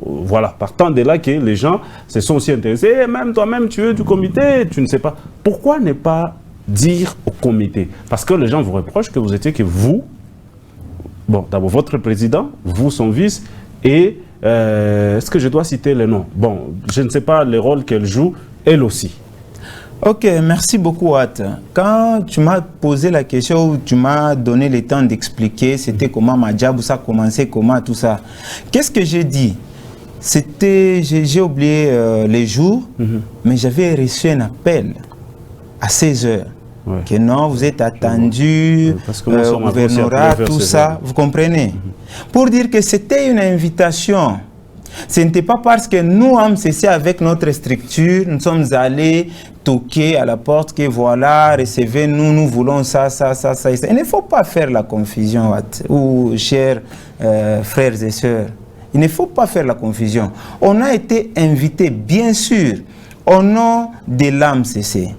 voilà, partant de là que les gens se sont aussi intéressés. Et même toi-même, tu es du comité, tu ne sais pas. Pourquoi ne pas dire au comité? Parce que les gens vous reprochent que vous étiez que vous, bon, d'abord votre président, vous son vice, et est-ce que je dois citer les noms? Bon, je ne sais pas le rôle qu'elle joue, elle aussi. Ok, merci beaucoup, Watt. Quand tu m'as posé la question, où tu m'as donné le temps d'expliquer, c'était comment Madjab, ça a commencé, comment tout ça. Qu'est-ce que j'ai dit? C'était, j'ai oublié les jours, mais j'avais reçu un appel à 16 h. Ouais. Que non, vous êtes attendu au gouvernorat, tout ça, vous comprenez? Pour dire que c'était une invitation. Ce n'était pas parce que nous, AMCC, avec notre structure, nous sommes allés toquer à la porte que voilà, recevez, nous voulons ça. Il ne faut pas faire la confusion, ou chers frères et sœurs. Il ne faut pas faire la confusion. On a été invités, bien sûr, au nom de l'AMCC.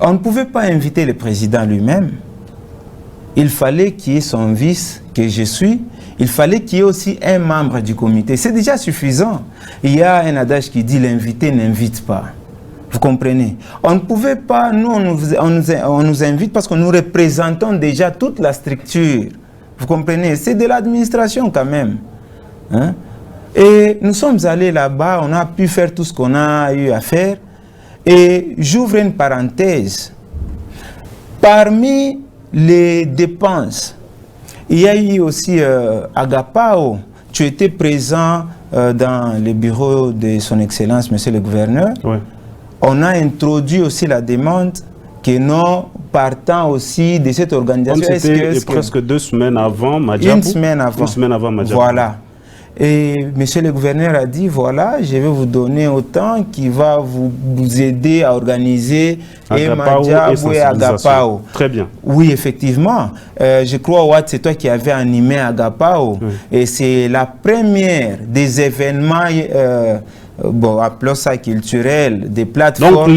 On ne pouvait pas inviter le président lui-même. Il fallait qu'il y ait son vice, que je suis. Il fallait qu'il y ait aussi un membre du comité. C'est déjà suffisant. Il y a un adage qui dit l'invité n'invite pas. Vous comprenez? On ne pouvait pas, nous on nous invite parce que nous représentons déjà toute la structure. Vous comprenez? C'est de l'administration quand même. Hein? Et nous sommes allés là-bas, on a pu faire tout ce qu'on a eu à faire. Et j'ouvre une parenthèse. Parmi les dépenses, il y a eu aussi Agapao. Tu étais présent dans le bureau de son Excellence, Monsieur le Gouverneur. Oui. On a introduit aussi la demande que nous partons aussi de cette organisation. C'était presque 2 semaines avant Madjab. Une semaine avant Madjab. Voilà. Et Monsieur le Gouverneur a dit, voilà, je vais vous donner autant qui va vous aider à organiser Madjab et Agapao. Très bien. Oui, effectivement. Je crois, Watt, c'est toi qui avais animé Agapao. Oui. Et c'est la première des événements, bon, appelons ça culturel, des plateformes. Donc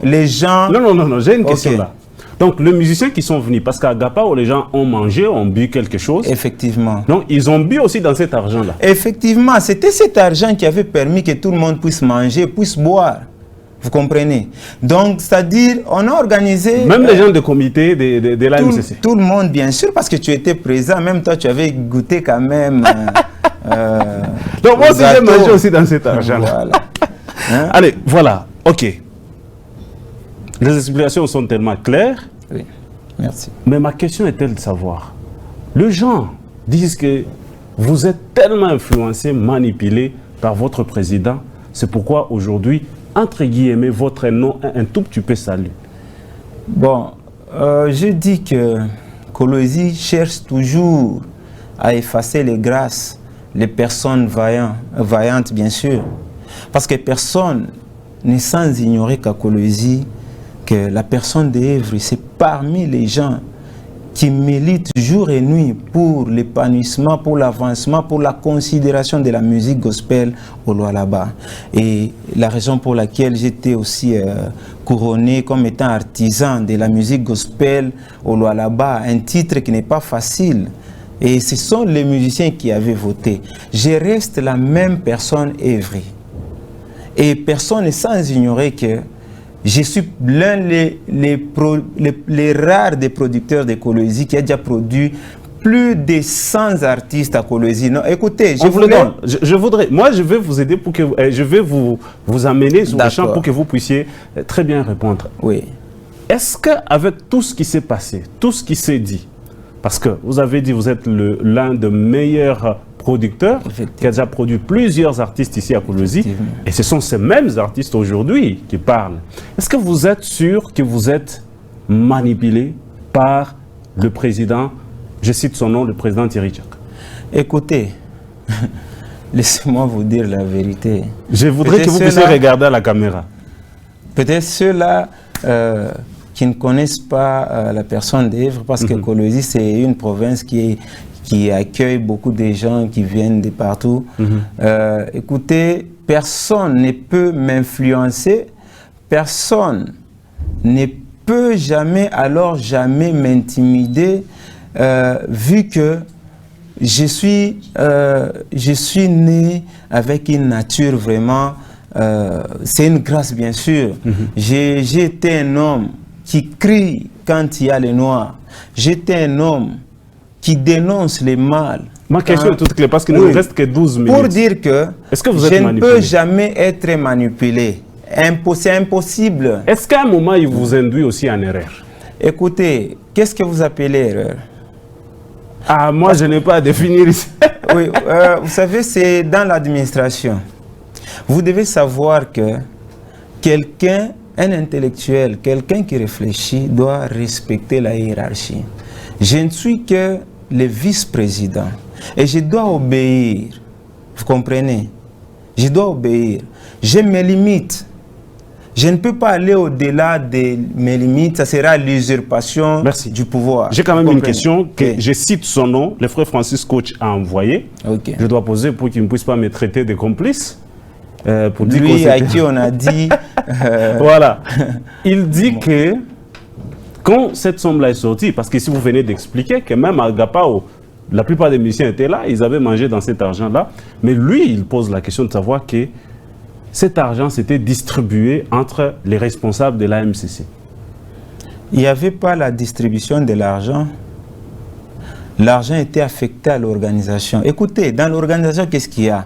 les gens... Non, j'ai une question là. Donc, les musiciens qui sont venus, parce qu'à Agapao, les gens ont mangé, ont bu quelque chose. Effectivement. Donc, ils ont bu aussi dans cet argent-là. Effectivement, c'était cet argent qui avait permis que tout le monde puisse manger, puisse boire. Vous comprenez? Donc, c'est-à-dire, on a organisé... Même les gens de comité de l'AMCC. Tout le monde, bien sûr, parce que tu étais présent. Même toi, tu avais goûté quand même... Donc, moi aussi, j'ai mangé aussi dans cet argent-là. Voilà. Hein? Allez, voilà. OK. Les explications sont tellement claires. Oui, merci. Mais ma question est-elle de savoir, les gens disent que vous êtes tellement influencé, manipulé par votre président, c'est pourquoi aujourd'hui, entre guillemets, votre nom est un tout petit peu salu. Bon, je dis que Colosie cherche toujours à effacer les grâces, les personnes vaillantes, bien sûr. Parce que personne n'est sans ignorer qu'à Kolwezi, que la personne d'Evry, c'est parmi les gens qui militent jour et nuit pour l'épanouissement, pour l'avancement, pour la considération de la musique gospel au Lualaba. Et la raison pour laquelle j'étais aussi couronné comme étant artisan de la musique gospel au Lualaba, un titre qui n'est pas facile. Et ce sont les musiciens qui avaient voté. Je reste la même personne Evry. Et personne n'est sans ignorer que je suis l'un les rares des producteurs de Kolwezi qui a déjà produit plus de 100 artistes à Kolwezi. Non, écoutez, je voudrais, moi je vais vous aider pour que je vais vous amener sur le champ pour que vous puissiez très bien répondre. Oui. Est-ce qu'avec tout ce qui s'est passé, tout ce qui s'est dit, parce que vous avez dit vous êtes l'un des meilleurs producteur qui a déjà produit plusieurs artistes ici à Kolwezi, et ce sont ces mêmes artistes aujourd'hui qui parlent. Est-ce que vous êtes sûr que vous êtes manipulé par le président, je cite son nom, le président Thierry Tchak? Écoutez, laissez-moi vous dire la vérité. Je voudrais que vous puissiez regarder à la caméra. Peut-être ceux-là qui ne connaissent pas la personne d'Evry, parce que Kolwezi, c'est une province qui accueille beaucoup de gens qui viennent de partout. Écoutez, personne ne peut m'influencer, personne ne peut jamais m'intimider, vu que je suis né avec une nature vraiment, c'est une grâce bien sûr. J'ai été un homme qui crie quand il y a les noirs. J'étais un homme qui dénonce les mal. Ma question est toute claire parce qu'il ne nous reste que 12 minutes. Pour dire que, vous êtes je ne peux jamais être manipulé. C'est impossible. Est-ce qu'à un moment, il vous induit aussi en erreur? Écoutez, qu'est-ce que vous appelez erreur? Ah, moi, je n'ai pas à définir ici. Oui, vous savez, c'est dans l'administration. Vous devez savoir que quelqu'un, un intellectuel, quelqu'un qui réfléchit, doit respecter la hiérarchie. Je ne suis que le vice-président et je dois obéir. Vous comprenez? Je dois obéir. J'ai mes limites. Je ne peux pas aller au-delà de mes limites. Ça sera l'usurpation du pouvoir. J'ai quand même une question que je cite son nom. Le frère Francis Coach a envoyé. Je dois poser pour qu'il ne puisse pas me traiter de complice. Pour dire lui à qui on a dit... Voilà. Il dit que quand cette somme-là est sortie, parce que si vous venez d'expliquer que même à Gapao, la plupart des musiciens étaient là, ils avaient mangé dans cet argent-là, mais lui, il pose la question de savoir que cet argent s'était distribué entre les responsables de la MCC. Il n'y avait pas la distribution de l'argent. L'argent était affecté à l'organisation. Écoutez, dans l'organisation, qu'est-ce qu'il y a?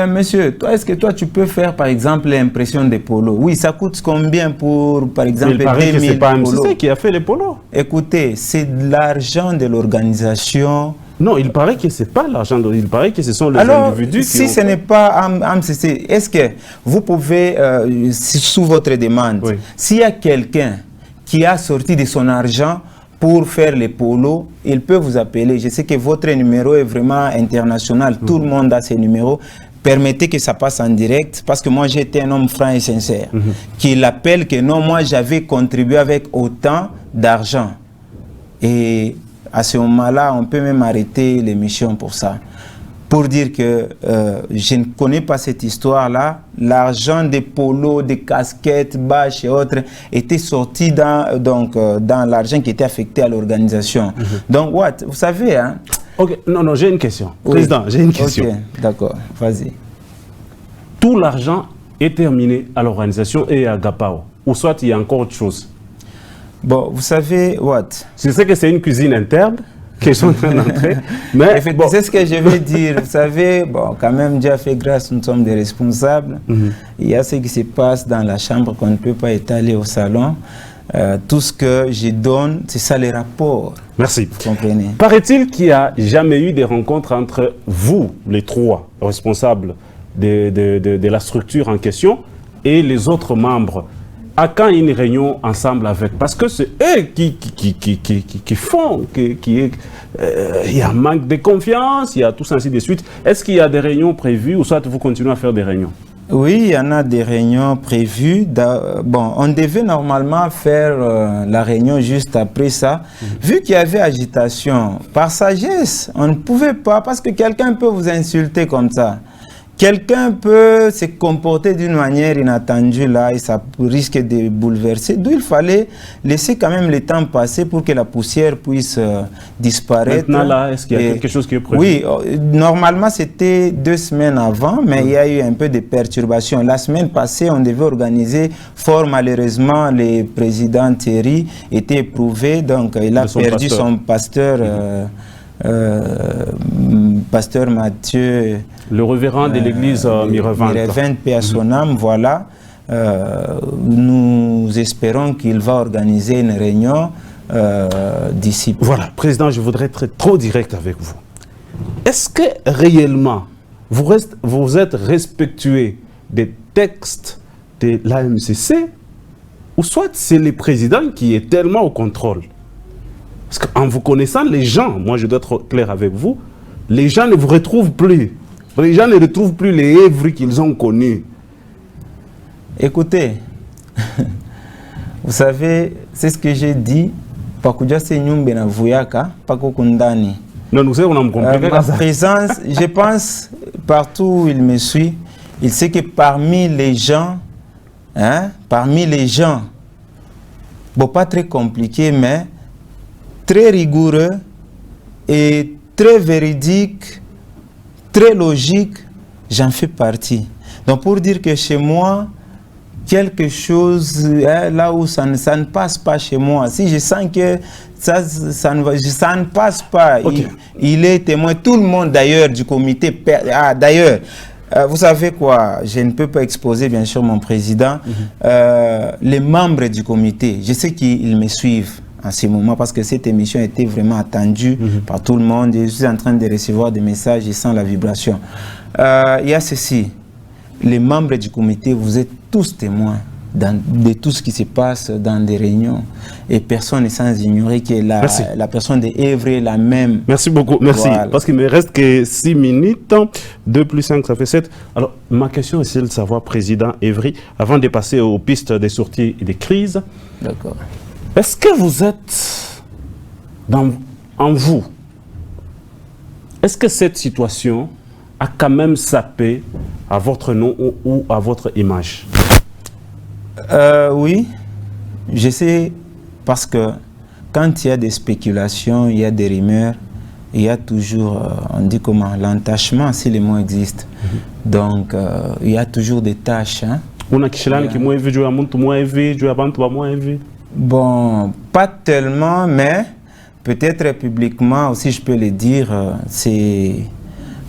Monsieur, est-ce que toi tu peux faire par exemple l'impression des polos? Oui, ça coûte combien pour par exemple 2000 polos? Il paraît que ce n'est pas MCC qui a fait les polos. Écoutez, c'est de l'argent de l'organisation. Non, il paraît que ce n'est pas l'argent, il paraît que ce sont les individus qui... Si ce n'est pas MCC, est-ce que vous pouvez, sous votre demande, s'il y a quelqu'un qui a sorti de son argent pour faire les polos, il peut vous appeler. Je sais que votre numéro est vraiment international, tout le monde a ses numéros. Permettez que ça passe en direct, parce que moi j'étais un homme franc et sincère, qui l'appelle que non, moi j'avais contribué avec autant d'argent. Et à ce moment-là, on peut même arrêter l'émission pour ça. Pour dire que je ne connais pas cette histoire-là. L'argent des polos, des casquettes, bâches et autres était sorti dans l'argent qui était affecté à l'organisation. Donc, vous savez, hein? Ok, non, j'ai une question. Président, j'ai une question. Ok, d'accord, vas-y. Tout l'argent est terminé à l'organisation et à Gapao. Ou soit il y a encore autre chose? Bon, vous savez, je sais que c'est une cuisine interne qu'ils sont en train d'entrer. Mais c'est ce que je vais dire. Vous savez, bon, quand même, Dieu a fait grâce, nous sommes des responsables. Il y a ce qui se passe dans la chambre qu'on ne peut pas étaler au salon. Tout ce que je donne, c'est ça les rapports. Merci. Vous comprenez? Paraît-il qu'il n'y a jamais eu des rencontres entre vous, les trois responsables de la structure en question, et les autres membres. À quand une réunion ensemble avec? Parce que c'est eux qui font, il y a un manque de confiance, il y a tout ça ainsi de suite. Est-ce qu'il y a des réunions prévues ou soit vous continuez à faire des réunions? Oui, il y en a des réunions prévues. Bon, on devait normalement faire la réunion juste après ça. Vu qu'il y avait agitation, par sagesse, on ne pouvait pas, parce que quelqu'un peut vous insulter comme ça. Quelqu'un peut se comporter d'une manière inattendue là et ça risque de bouleverser. D'où il fallait laisser quand même le temps passer pour que la poussière puisse disparaître. Maintenant là, est-ce qu'il y a quelque chose qui est prévu? Oui, normalement c'était 2 semaines avant, mais il y a eu un peu de perturbations. La semaine passée, on devait organiser. Fort malheureusement, le président Thierry était éprouvé, donc il a perdu son pasteur. Pasteur Mathieu, le révérend de l'église Mirevente, paix à son âme, voilà. Nous espérons qu'il va organiser une réunion d'ici. Voilà, président, je voudrais être trop direct avec vous. Est-ce que réellement vous êtes respectueux des textes de l'AMCC ou soit c'est le président qui est tellement au contrôle? Parce qu'en vous connaissant, les gens, moi je dois être clair avec vous, les gens ne vous retrouvent plus. Les gens ne retrouvent plus les œuvres qu'ils ont connues. Écoutez, vous savez, c'est ce que j'ai dit. Non, nous savons, on a compris. Ma présence, je pense, partout où il me suit, il sait que parmi les gens, bon, pas très compliqué, mais très rigoureux et très véridique, très logique, j'en fais partie. Donc pour dire que chez moi, quelque chose, là où ça ne passe pas chez moi, si je sens que ça ne passe pas, okay. il est témoin, tout le monde d'ailleurs du comité, d'ailleurs, vous savez quoi, je ne peux pas exposer bien sûr mon président, les membres du comité, je sais qu'ils me suivent en ce moment parce que cette émission était vraiment attendue par tout le monde. Je suis en train de recevoir des messages et sans la vibration. Il y a ceci, les membres du comité, vous êtes tous témoins de tout ce qui se passe dans des réunions et personne n'est sans ignorer que la personne de Évry est la même. Merci beaucoup, merci. Voilà. Parce qu'il ne me reste que 6 minutes, 2 plus 5 ça fait 7. Alors ma question est celle de savoir, président Évry, avant de passer aux pistes des sorties et des crises. D'accord. Est-ce que vous êtes en vous? Est-ce que cette situation a quand même sapé à votre nom ou à votre image? Oui, je sais, parce que quand il y a des spéculations, il y a des rumeurs, il y a toujours, on dit comment, l'entachement, si les mots existent. Donc, il y a toujours des tâches. Hein. Bon, pas tellement, mais peut-être publiquement aussi, je peux le dire, c'est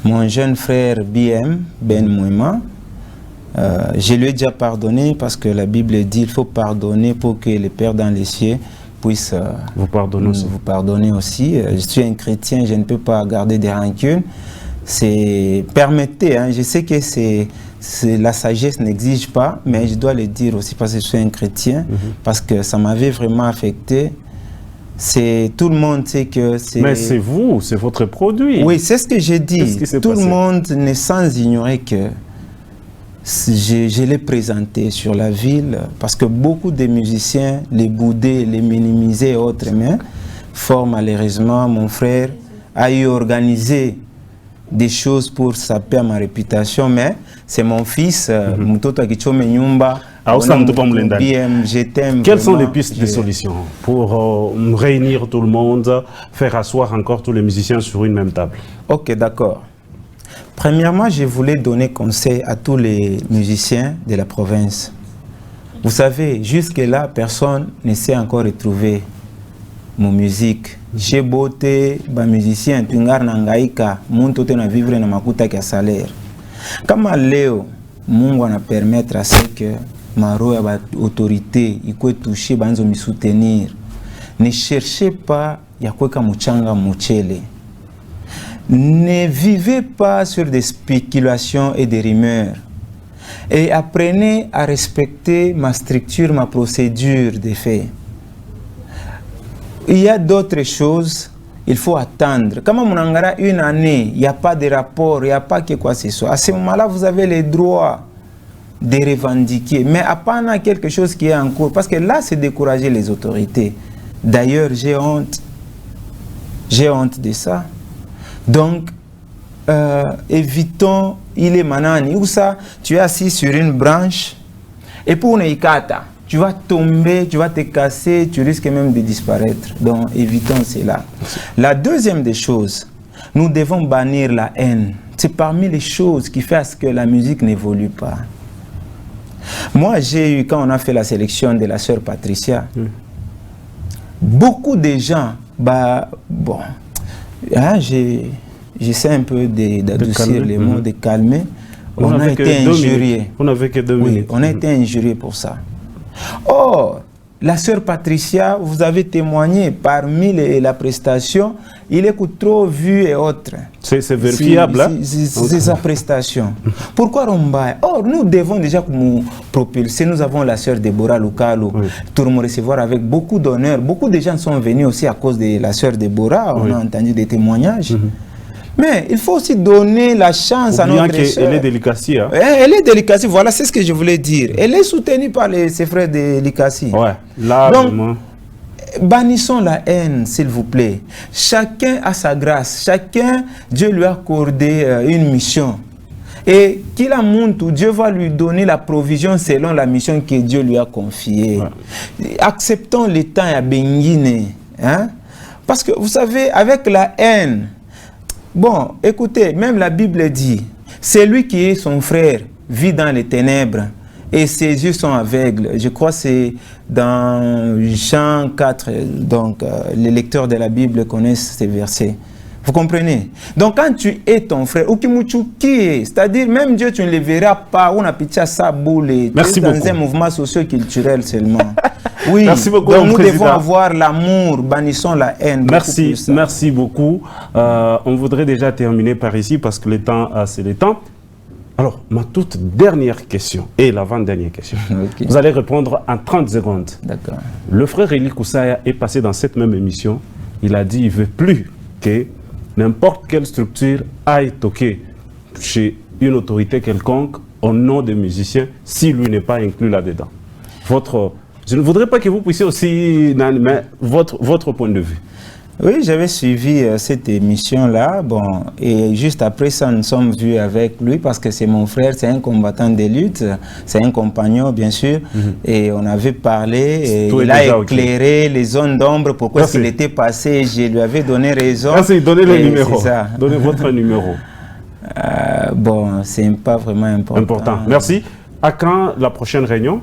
mon jeune frère BM, Ben Mouima. Je lui ai déjà pardonné parce que la Bible dit qu'il faut pardonner pour que le Père dans les cieux puisse vous pardonner aussi. Je suis un chrétien, je ne peux pas garder des rancunes. Permettez, hein, je sais que la sagesse n'exige pas, mais je dois le dire aussi parce que je suis un chrétien, parce que ça m'avait vraiment affecté. Tout le monde sait que c'est... Mais c'est vous, c'est votre produit. Oui, c'est ce que j'ai dit. Tout le monde n'est sans ignorer que je l'ai présenté sur la ville, parce que beaucoup de musiciens les boudaient, les minimisaient et autres, mais fort malheureusement, mon frère a eu organisé des choses pour saper à ma réputation, mais c'est mon fils, Mutoto Akichome Nyumba, je t'aime. Quelles sont les pistes de solutions pour réunir tout le monde, faire asseoir encore tous les musiciens sur une même table? Ok, d'accord. Premièrement, je voulais donner conseil à tous les musiciens de la province. Vous savez, jusque-là, personne ne s'est encore retrouvé mon musique. J'ai beauté, ba musicien, tungar nangaika, muntu te na vivre na makuta kia salaire. Kama leo, Mungu ana permettre à ce que ma roya ba autorité iko touché banzo mi soutenir. Ne cherchez pas ya kweka muchanga muchele. Ne vivez pas sur des spéculations et des rumeurs. Et apprenez à respecter ma structure, ma procédure de fait. Il y a d'autres choses, il faut attendre. Comme on a une année, il n'y a pas de rapport, il n'y a pas que quoi que ce soit. À ce moment-là, vous avez les droits de revendiquer, mais à part quelque chose qui est en cours, parce que là, c'est décourager les autorités. D'ailleurs, j'ai honte de ça. Donc, évitons, il est manani, où ça, tu es assis sur une branche, et pour une ikata, tu vas tomber, tu vas te casser, tu risques même de disparaître. Donc, évitons cela. La deuxième des choses, nous devons bannir la haine. C'est parmi les choses qui font à ce que la musique n'évolue pas. Moi, j'ai eu, quand on a fait la sélection de la sœur Patricia, beaucoup de gens, bon, hein, j'essaie un peu d'adoucir les mots, de calmer. On a été injuriés. On n'avait que 2 minutes. On a été injuriés pour ça. Or, la sœur Patricia, vous avez témoigné parmi la prestation, il écoute trop vu et autres. C'est vérifiable. C'est sa prestation. Pourquoi Romba? Or, nous devons déjà nous propulser. Nous avons la sœur Déborah Lucalo, tout le monde recevoir avec beaucoup d'honneur. Beaucoup de gens sont venus aussi à cause de la sœur Déborah. On a entendu des témoignages. Mais il faut aussi donner la chance à notre sœur. Elle est délicatée. Hein? Elle est délicatée, voilà, c'est ce que je voulais dire. Elle est soutenue par ses frères de Likasi. Ouais, là, donc, vraiment. Bannissons la haine, s'il vous plaît. Chacun a sa grâce. Chacun, Dieu lui a accordé une mission. Et qu'il a monté, Dieu va lui donner la provision selon la mission que Dieu lui a confiée. Ouais. Acceptons le temps à Benguine. Hein? Parce que vous savez, avec la haine, bon, écoutez, même la Bible dit, celui qui est son frère vit dans les ténèbres et ses yeux sont aveugles. Je crois que c'est dans Jean 4, donc les lecteurs de la Bible connaissent ces versets. Vous comprenez? Donc quand tu es ton frère, c'est-à-dire même Dieu, tu ne le verras pas, on a pitié à sa boule, merci dans beaucoup. Un mouvement socio-culturel seulement. Oui, merci beaucoup, donc nous président. devons avoir l'amour, bannissons la haine. Merci beaucoup. On voudrait déjà terminer par ici parce que le temps, c'est le temps. Alors, ma toute dernière question et l'avant-dernière question. Okay. Vous allez répondre en 30 secondes. D'accord. Le frère Eli Koussaya est passé dans cette même émission. Il a dit qu'il ne veut plus que n'importe quelle structure aille toquer chez une autorité quelconque au nom des musiciens si lui n'est pas inclus là-dedans. Je ne voudrais pas que vous puissiez aussi, mais votre point de vue. Oui, j'avais suivi cette émission-là, bon, et juste après ça, nous sommes vus avec lui parce que c'est mon frère, c'est un combattant de lutte, c'est un compagnon, bien sûr, et on avait parlé, et il a éclairé les zones d'ombre, pourquoi il était passé, je lui avais donné raison. Merci, donnez le numéro, donnez votre numéro. Bon, c'est pas vraiment important. Merci. À quand la prochaine réunion?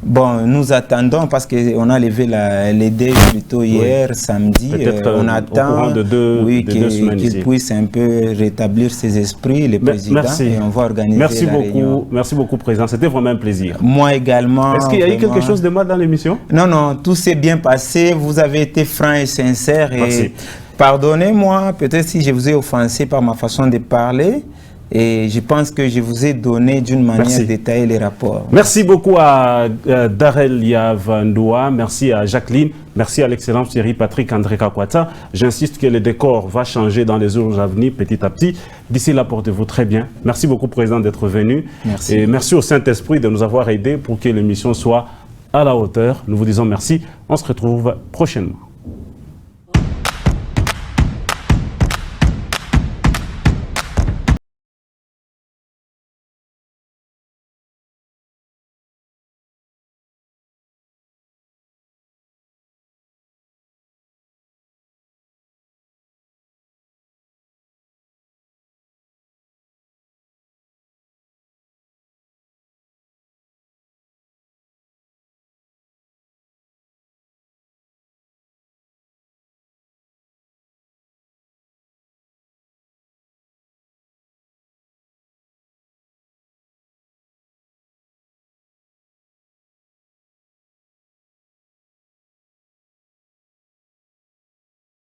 Bon, nous attendons parce qu'on a levé les dés plutôt hier, samedi. On attend qu'il puisse un peu rétablir ses esprits, le président, et on va organiser la réunion. Merci beaucoup, président. C'était vraiment un plaisir. Moi également. Est-ce qu'il y a eu quelque chose de mal dans l'émission? Non, non, tout s'est bien passé. Vous avez été franc et sincère. Et pardonnez-moi, peut-être si je vous ai offensé par ma façon de parler. Et je pense que je vous ai donné d'une manière détaillée les rapports. Merci beaucoup à Darel Yavandoua, merci à Jacqueline, merci à l'excellence Thierry Patrick André Kakwata. J'insiste que le décor va changer dans les jours à venir petit à petit. D'ici là, portez-vous très bien. Merci beaucoup, Président, d'être venu. Merci. Et merci au Saint-Esprit de nous avoir aidés pour que l'émission soit à la hauteur. Nous vous disons merci. On se retrouve prochainement.